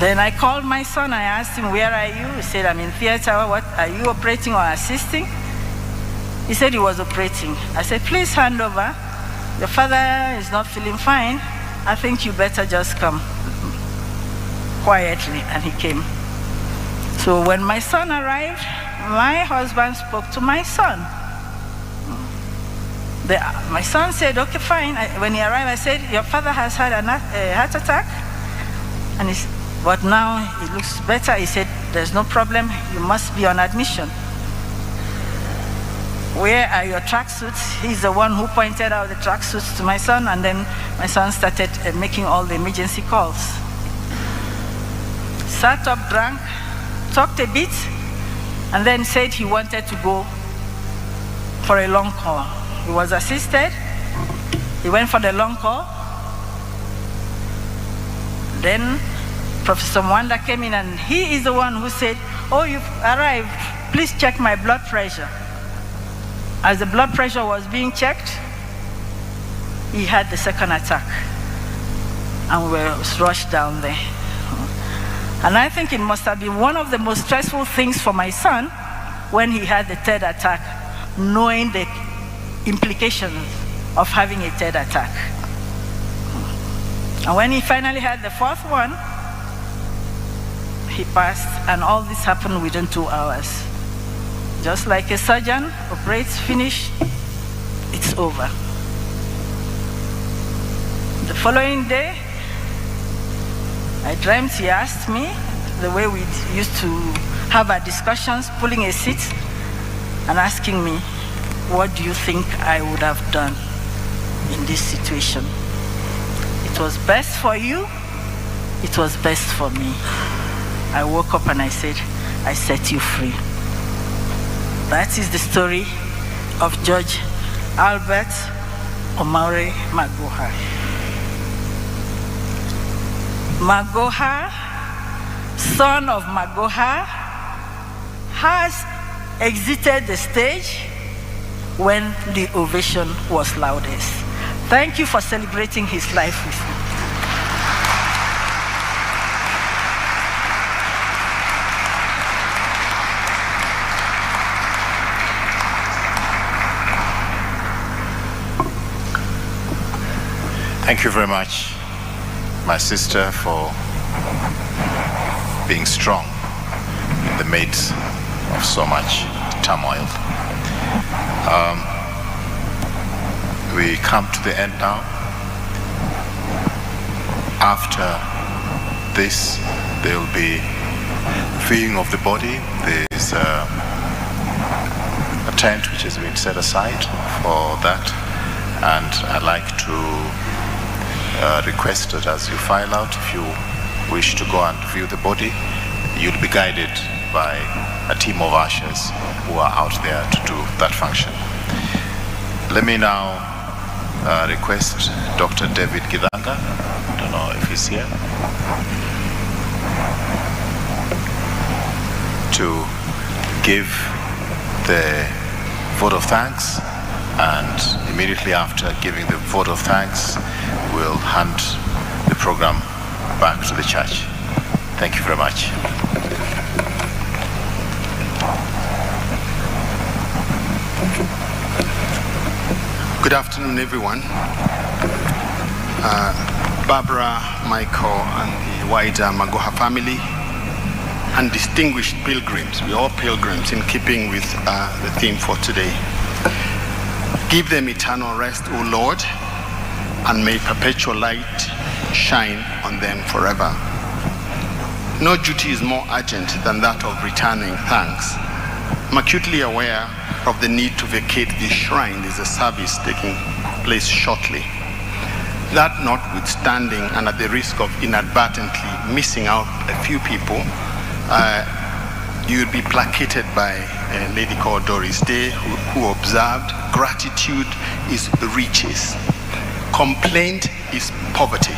Then I called my son. I asked him, where are you? He said, I'm in theater. What, are you operating or assisting? He said he was operating. I said, please hand over. Your father is not feeling fine. I think you better just come quietly. And he came. So when my son arrived, my husband spoke to my son. My son said, okay, fine. When he arrived, I said, your father has had a heart attack. And but now it looks better. He said, there's no problem. You must be on admission. Where are your tracksuits? He's the one who pointed out the tracksuits to my son, and then my son started making all the emergency calls. Sat up, drank, talked a bit, and then said he wanted to go for a long call. He was assisted. He went for the long call. Then Professor Mwangaza came in, and he is the one who said, oh, you've arrived. Please check my blood pressure. As the blood pressure was being checked, he had the second attack, and we were rushed down there. And I think it must have been one of the most stressful things for my son when he had the third attack, knowing the implications of having a third attack. And when he finally had the fourth one, he passed, and all this happened within 2 hours. Just like a surgeon operates, finish, it's over. The following day, I dreamt he asked me, the way we used to have our discussions, pulling a seat and asking me, what do you think I would have done in this situation? It was best for you, it was best for me. I woke up and I said, I set you free. That is the story of George Albert Omare Magoha. Magoha, son of Magoha, has exited the stage when the ovation was loudest. Thank you for celebrating his life with me. Thank you very much, my sister, for being strong in the midst of so much turmoil. We come to the end now. After this, there will be viewing of the body. There's a tent which has been set aside for that, and I'd like to request that as you file out, if you wish to go and view the body, you'll be guided by a team of ushers who are out there to do that function. Let me now request Dr. David Gidanga, I don't know if he's here, to give the vote of thanks, and immediately after giving the vote of thanks, we'll hand the program back to the church. Thank you very much. Good afternoon, everyone. Barbara, Michael, and the wider Magoha family, and distinguished pilgrims. We're all pilgrims in keeping with the theme for today. Give them eternal rest, O Lord, and may perpetual light shine on them forever. No duty is more urgent than that of returning thanks. I'm acutely aware of the need to vacate this shrine. There's a service taking place shortly. That notwithstanding, and at the risk of inadvertently missing out a few people, you would be placated by a lady called Doris Day, who observed, gratitude is riches. Complaint is poverty,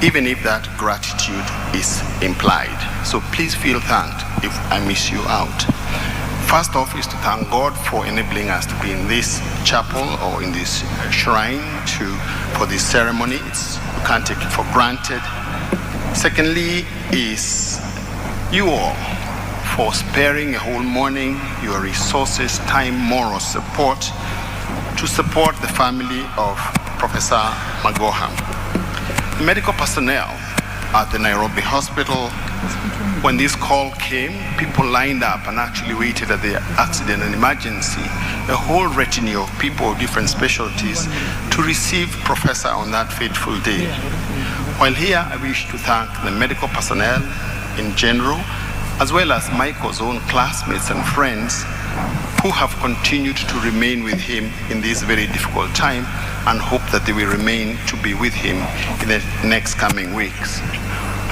even if that gratitude is implied. So please feel thanked if I miss you out. First off is to thank God for enabling us to be in this chapel or in this shrine for this ceremony. You can't take it for granted. Secondly is you all for sparing a whole morning, your resources, time, moral support to support the family of Professor Magoha. The medical personnel at the Nairobi hospital, when this call came, people lined up and actually waited at the accident and emergency, a whole retinue of people of different specialties to receive Professor on that fateful day. While here, I wish to thank the medical personnel in general, as well as Michael's own classmates and friends who have continued to remain with him in this very difficult time and hope that they will remain to be with him in the next coming weeks.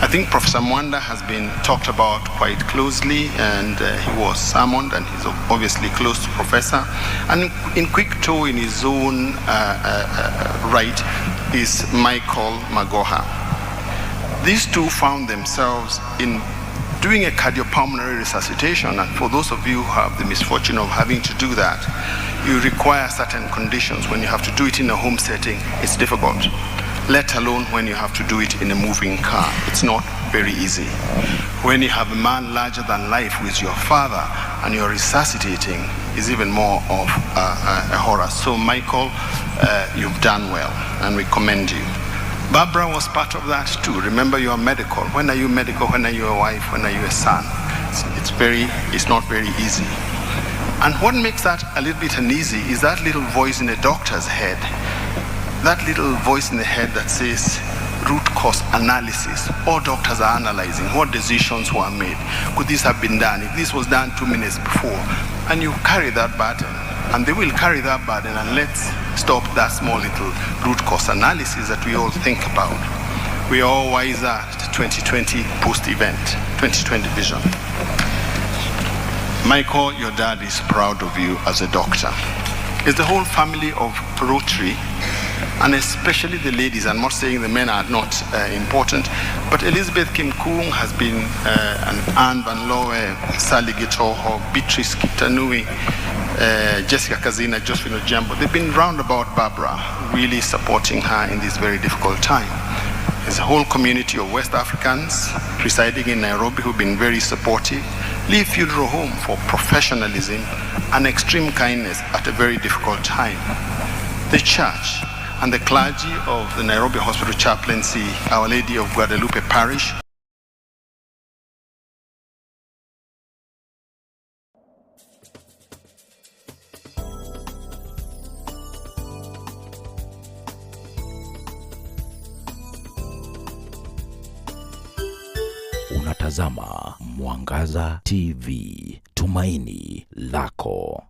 I think Professor Mwangaza has been talked about quite closely, and he was summoned, and he's obviously close to Professor. And in quick tow in his own right is Michael Magoha. These two found themselves in doing a cardiopulmonary resuscitation, and for those of you who have the misfortune of having to do that, you require certain conditions. When you have to do it in a home setting, it's difficult, let alone when you have to do it in a moving car. It's not very easy. When you have a man larger than life who is your father and you're resuscitating, is even more of a horror. So Michael, you've done well, and we commend you. Barbara was part of that too. Remember, you are medical. When are you medical? When are you a wife? When are you a son? It's not very easy. And what makes that a little bit uneasy is that little voice in the doctor's head. That little voice in the head that says root cause analysis. All doctors are analyzing what decisions were made. Could this have been done? If this was done 2 minutes before, and you carry that burden, and they will carry that burden, and let's stop that small little root cause analysis that we all think about. We are all wiser at 2020 post-event, 2020 vision. Michael, your dad is proud of you as a doctor. It's the whole family of Rotary, and especially the ladies. I'm not saying the men are not important, but Elizabeth Kimkung has been, and Anne Van Lowe, Sally Gitoho, Beatrice Kitanui, Jessica Kazina, Josephine Ojambo. They've been round about Barbara, really supporting her in this very difficult time. There's a whole community of West Africans residing in Nairobi who've been very supportive. Leave Funeral Home for professionalism and extreme kindness at a very difficult time. The church and the clergy of the Nairobi Hospital Chaplaincy, Our Lady of Guadalupe Parish, Unatazama Mwangaza TV, tumaini lako.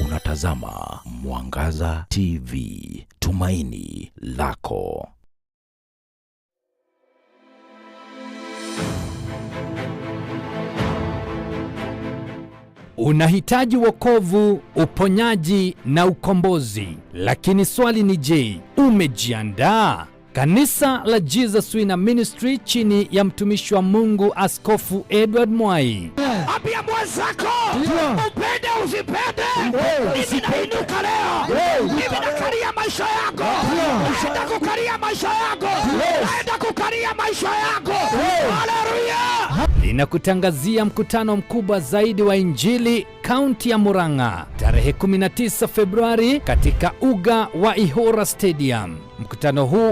Unatazama Mwangaza TV, tumaini lako. Unahitaji wokovu, uponyaji na ukombozi. Lakini swali ni je, umejiandaa? Kanisa la Jesus Winner Ministry chini ya mtumishi wa Mungu Askofu Edward Mwai. Ambia mwenzako, upende usipende, mimi nainuka leo. Mimi nakaria maisha yako. Naenda kukaria maisha yako. Naenda kukaria maisha yako. Haleluya! Linakutangazia mkutano mkubwa zaidi wa Injili kaunti ya Murang'a tarehe 19 Februari katika uga wa Ihora Stadium. Mkutano huu